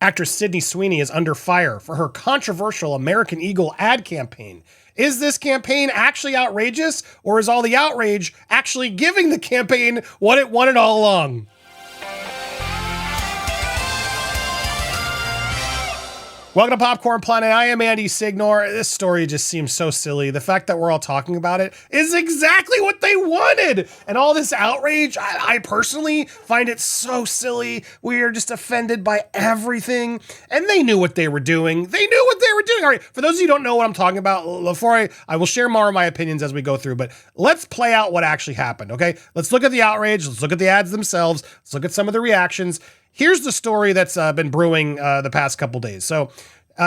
Actress Sydney Sweeney is under fire for her controversial American Eagle ad campaign. Is this campaign actually outrageous, or is all the outrage actually giving the campaign what it wanted all along? Welcome to Popcorn Planet. I am Andy Signore. This story just seems so silly. The fact that we're all talking about it is exactly what they wanted. And all this outrage, I personally find it so silly. We are just offended by everything. And they knew what they were doing. They knew what they were doing. All right, for those of you who don't know what I'm talking about, before I will share more of my opinions as we go through, but let's play out what actually happened, okay? Let's look at the outrage. Let's look at the ads themselves. Let's look at some of the reactions. Here's the story that's been brewing the past couple days. So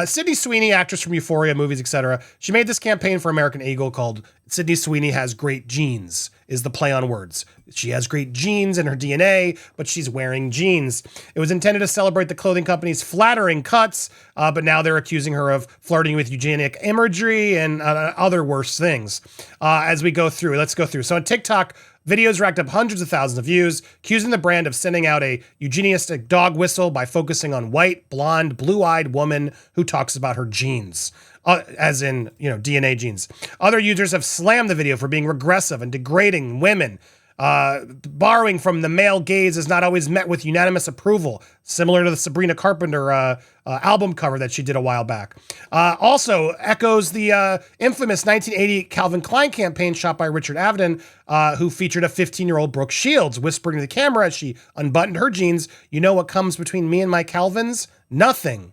Sydney Sweeney, actress from Euphoria, movies, etc. She made this campaign for American Eagle called Sydney Sweeney Has Great Genes, is the play on words. She has great genes in her DNA, but she's wearing jeans. It was intended to celebrate the clothing company's flattering cuts, but now they're accusing her of flirting with eugenic imagery and other worse things. As we go through, let's go through. So on TikTok, videos racked up hundreds of thousands of views, accusing the brand of sending out a eugenistic dog whistle by focusing on white, blonde, blue-eyed woman who talks about her genes, as in, DNA genes. Other users have slammed the video for being regressive and degrading women. Borrowing from the male gaze is not always met with unanimous approval, similar to the Sabrina Carpenter album cover that she did a while back. Also echoes the infamous 1980 Calvin Klein campaign shot by Richard Avedon, who featured a 15-year-old Brooke Shields whispering to the camera as she unbuttoned her jeans, "You know what comes between me and my Calvins? Nothing."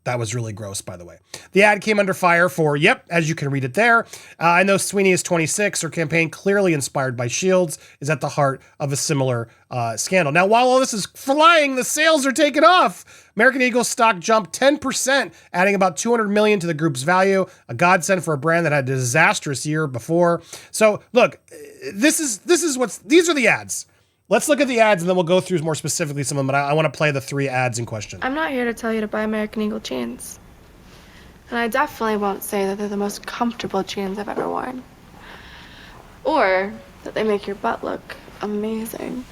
That was really gross, by the way. The ad came under fire for, as you can read it there. I know Sweeney is 26. Her campaign, clearly inspired by Shields, is at the heart of a similar scandal. Now, while all this is flying, the sales are taking off. American Eagle stock jumped 10%, adding about $200 million to the group's value, a godsend for a brand that had a disastrous year before. So, look, these are the ads. Let's look at the ads and then we'll go through more specifically some of them, but I want to play the 3 ads in question. I'm not here to tell you to buy American Eagle jeans. And I definitely won't say that they're the most comfortable jeans I've ever worn. Or that they make your butt look amazing.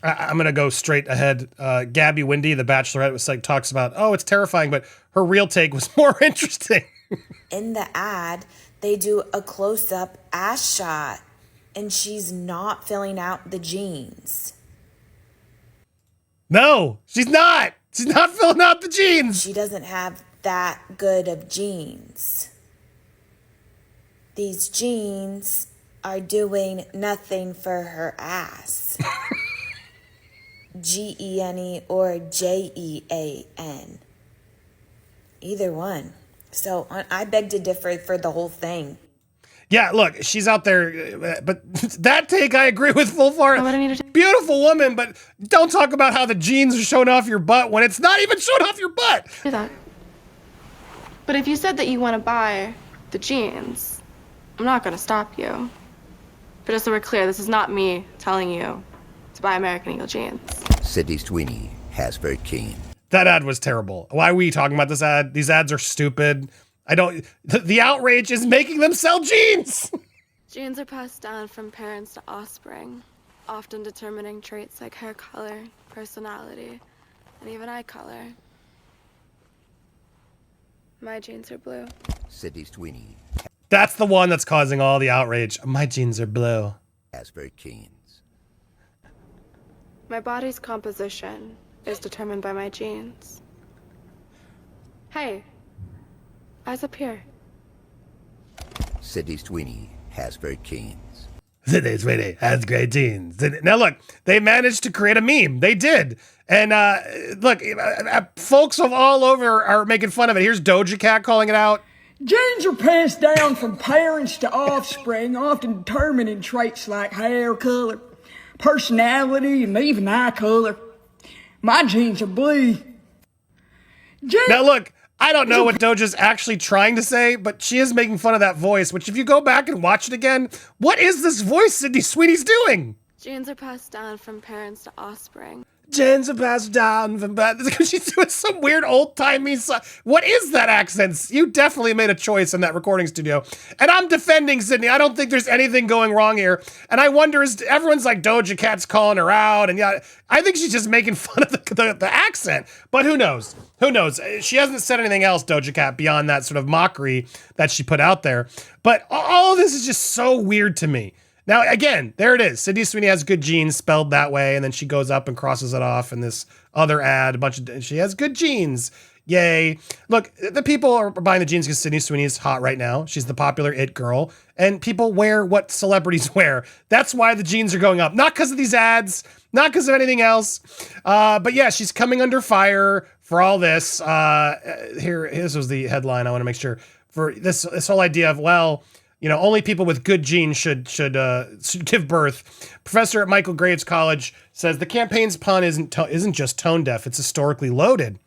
I'm going to go straight ahead. Gabby Windy, the Bachelorette, talks about, it's terrifying, but her real take was more interesting. In the ad, they do a close-up ass shot. And she's not filling out the jeans. No, she's not. She's not filling out the jeans. She doesn't have that good of jeans. These jeans are doing nothing for her ass. G-E-N-E or J-E-A-N. Either one. So I beg to differ for the whole thing. Yeah, look, she's out there, but that take I agree with full force. Beautiful woman, but don't talk about how the jeans are showing off your butt when it's not even showing off your butt. Do that. But if you said that you want to buy the jeans, I'm not going to stop you. But just so we're clear, this is not me telling you to buy American Eagle jeans. Sydney Sweeney has very keen. That ad was terrible. Why are we talking about this ad? These ads are stupid. The outrage is making them sell jeans. Genes are passed down from parents to offspring, often determining traits like hair color, personality, and even eye color. My genes are blue. Sydney Sweeney. That's the one that's causing all the outrage. My genes are blue. Has very keen. My body's composition is determined by my genes. Hey. Eyes up here. Sydney Sweeney has very keen. Sydney Sweeney has great genes. Now look, they managed to create a meme. They did. And look, folks of all over are making fun of it. Here's Doja Cat calling it out. Genes are passed down from parents to offspring, often determining traits like hair color, personality, and even eye color. My genes are blue. Now look, I don't know what Doja's actually trying to say, but she is making fun of that voice, which if you go back and watch it again, what is this voice Sydney Sweeney's doing? Genes are passed down from parents to offspring. Gens are passed down from bad. She's doing some weird old-timey what is that accent? You definitely made a choice in that recording studio. And I'm defending Sydney. I don't think there's anything going wrong here. And I wonder, is everyone's like Doja Cat's calling her out, and yeah, I think she's just making fun of the accent. But who knows? Who knows? She hasn't said anything else, Doja Cat, beyond that sort of mockery that she put out there. But all of this is just so weird to me. Now, again, there it is. Sydney Sweeney has good genes spelled that way, and then she goes up and crosses it off in this other ad. She has good genes. Yay. Look, the people are buying the jeans because Sydney Sweeney is hot right now. She's the popular it girl, and people wear what celebrities wear. That's why the jeans are going up. Not because of these ads, not because of anything else. But yeah, she's coming under fire for all this. This was the headline. I want to make sure for this whole idea of, well, you know, only people with good genes should give birth. Professor at Michael Graves College says the campaign's pun isn't just tone deaf; it's historically loaded.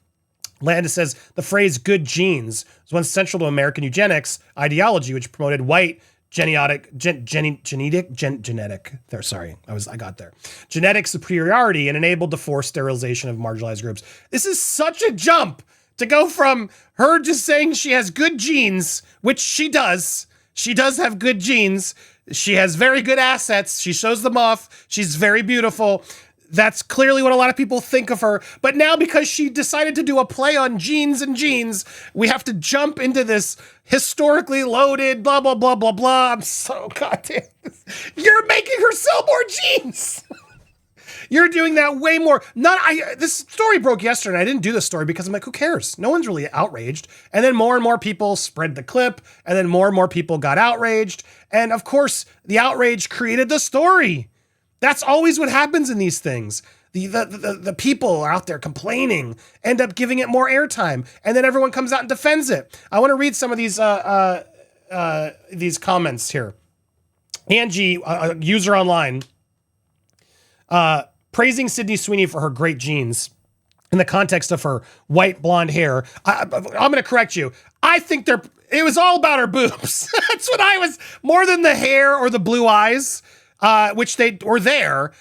Landis says the phrase "good genes" was once central to American eugenics ideology, which promoted white genetic superiority and enabled the forced sterilization of marginalized groups. This is such a jump to go from her just saying she has good genes, which she does. She does have good genes. She has very good assets. She shows them off. She's very beautiful. That's clearly what a lot of people think of her. But now, because she decided to do a play on genes and genes, we have to jump into this historically loaded blah, blah, blah, blah, blah. I'm so goddamn. You're making her sell more jeans. You're doing that way more. This story broke yesterday, and I didn't do this story because I'm like, who cares? No one's really outraged. And then more and more people spread the clip, and then more people got outraged. And of course, the outrage created the story. That's always what happens in these things. The people are out there complaining, end up giving it more airtime, and then everyone comes out and defends it. I want to read some of these comments here. Angie, a user online, praising Sydney Sweeney for her great genes in the context of her white blonde hair. I'm going to correct you. I think it was all about her boobs. That's what I was, more than the hair or the blue eyes, which they were there.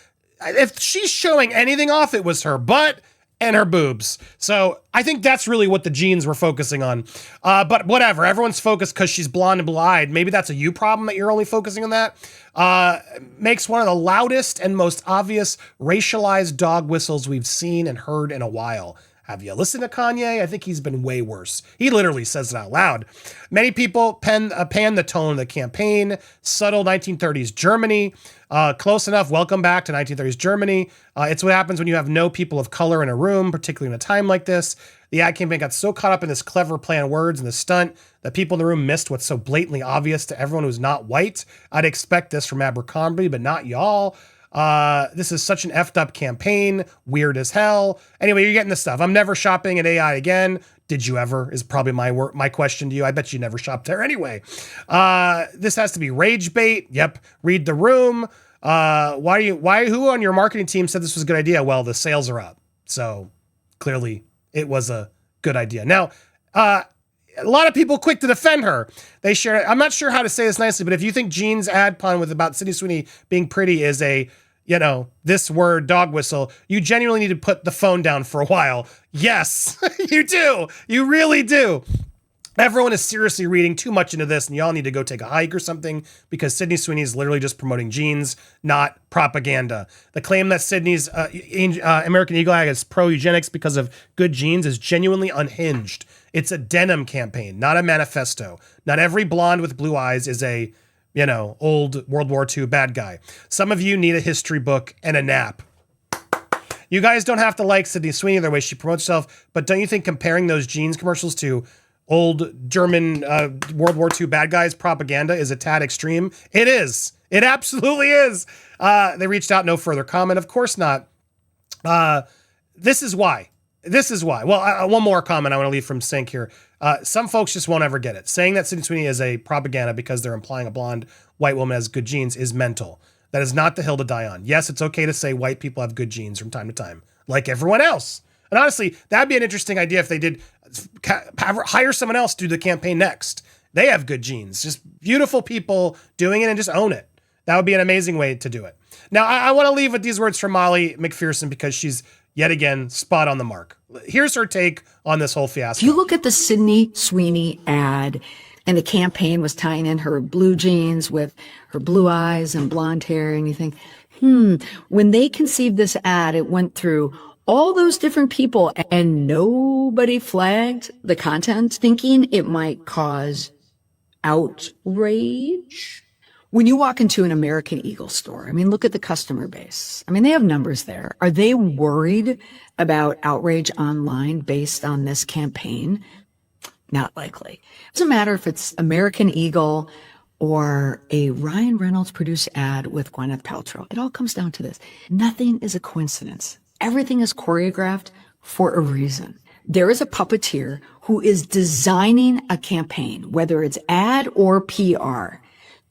If she's showing anything off, it was her butt and her boobs. So I think that's really what the genes were focusing on. But whatever, everyone's focused because she's blonde and blue-eyed. Maybe that's a you problem that you're only focusing on that. Makes one of the loudest and most obvious racialized dog whistles we've seen and heard in a while. Have you listened to Kanye? I think he's been way worse. He literally says it out loud. Many people pan the tone of the campaign. Subtle 1930s Germany. Close enough. Welcome back to 1930s Germany. It's what happens when you have no people of color in a room, particularly in a time like this. The ad campaign got so caught up in this clever play on words and the stunt that people in the room missed what's so blatantly obvious to everyone who's not white. I'd expect this from Abercrombie, but not y'all. This is such an effed up campaign. Weird as hell. Anyway, you're getting this stuff. I'm never shopping at AI again. Did you ever? Is probably my question to you. I bet you never shopped there anyway. This has to be rage bait. Yep. Read the room. Who on your marketing team said this was a good idea? Well, the sales are up. So clearly it was a good idea. Now, a lot of people quick to defend her. They share it. I'm not sure how to say this nicely, but if you think Jean's ad pun with about Sydney Sweeney being pretty is this word dog whistle, you genuinely need to put the phone down for a while. Yes, you do. You really do. Everyone is seriously reading too much into this, and y'all need to go take a hike or something, because Sydney Sweeney is literally just promoting jeans, not propaganda. The claim that Sydney's American Eagle Eye is pro-eugenics because of good genes is genuinely unhinged. It's a denim campaign, not a manifesto. Not every blonde with blue eyes is a, old World War II bad guy. Some of you need a history book and a nap. You guys don't have to like Sydney Sweeney the way she promotes herself, but don't you think comparing those jeans commercials to old German World War II bad guys propaganda is a tad extreme? It is. It absolutely is. They reached out, no further comment. Of course not. This is why. Well, one more comment I want to leave from Sync here. Some folks just won't ever get it. Saying that Sydney Sweeney is a propaganda because they're implying a blonde white woman has good genes is mental. That is not the hill to die on. Yes, it's okay to say white people have good genes from time to time, like everyone else. And honestly, that'd be an interesting idea if they did hire someone else to do the campaign next. They have good genes, just beautiful people doing it, and just own it. That would be an amazing way to do it. Now, I want to leave with these words from Molly McPherson because she's yet again spot on the mark. Here's her take on this whole fiasco. If you look at the Sydney Sweeney ad, and the campaign was tying in her blue jeans with her blue eyes and blonde hair, and you think, when they conceived this ad, it went through all those different people and nobody flagged the content, thinking it might cause outrage. When you walk into an American Eagle store, I mean, look at the customer base. I mean, they have numbers there. Are they worried about outrage online based on this campaign? Not likely. It doesn't matter if it's American Eagle or a Ryan Reynolds produced ad with Gwyneth Paltrow. It all comes down to this. Nothing is a coincidence. Everything is choreographed for a reason. There is a puppeteer who is designing a campaign, whether it's ad or PR,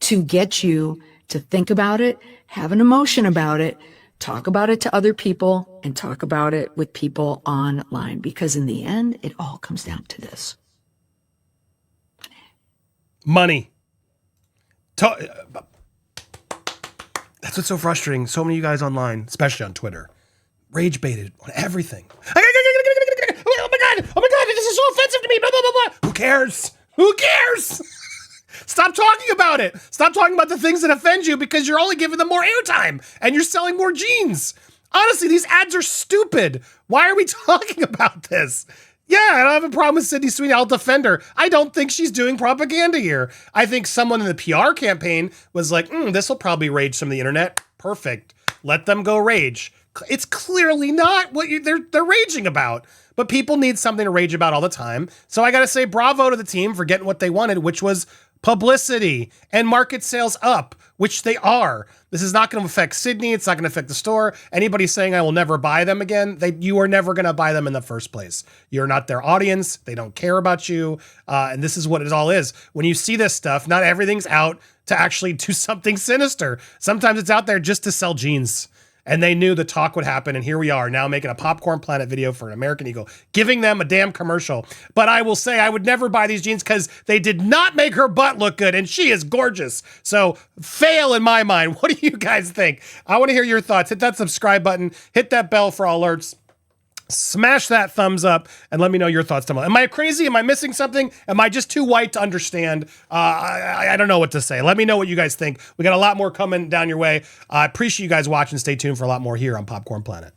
to get you to think about it, have an emotion about it, talk about it to other people, and talk about it with people online. Because in the end, it all comes down to this. Money. That's what's so frustrating. So many of you guys online, especially on Twitter, rage baited on everything. Oh my God, this is so offensive to me. Blah, blah, blah, blah. Who cares? Who cares? Stop talking about it. Stop talking about the things that offend you because you're only giving them more airtime and you're selling more jeans. Honestly, these ads are stupid. Why are we talking about this? Yeah, I don't have a problem with Sydney Sweeney. I'll defend her. I don't think she's doing propaganda here. I think someone in the PR campaign was like, this will probably rage some of the internet. Perfect. Let them go rage. It's clearly not what they're raging about. But people need something to rage about all the time. So I got to say bravo to the team for getting what they wanted, which was publicity and market sales up, which they are. This is not going to affect Sydney. It's not going to affect the store. Anybody saying I will never buy them again, you are never going to buy them in the first place. You're not their audience. They don't care about you. And this is what it all is. When you see this stuff, not everything's out to actually do something sinister. Sometimes it's out there just to sell jeans. And they knew the talk would happen, and here we are now making a Popcorn Planet video for an American Eagle, giving them a damn commercial. But I will say I would never buy these jeans because they did not make her butt look good, and she is gorgeous. So fail in my mind. What do you guys think? I want to hear your thoughts. Hit that subscribe button. Hit that bell for all alerts. Smash that thumbs up and let me know your thoughts down below. Am I crazy? Am I missing something? Am I just too white to understand? I don't know what to say. Let me know what you guys think. We got a lot more coming down your way. I appreciate you guys watching. Stay tuned for a lot more here on Popcorn Planet.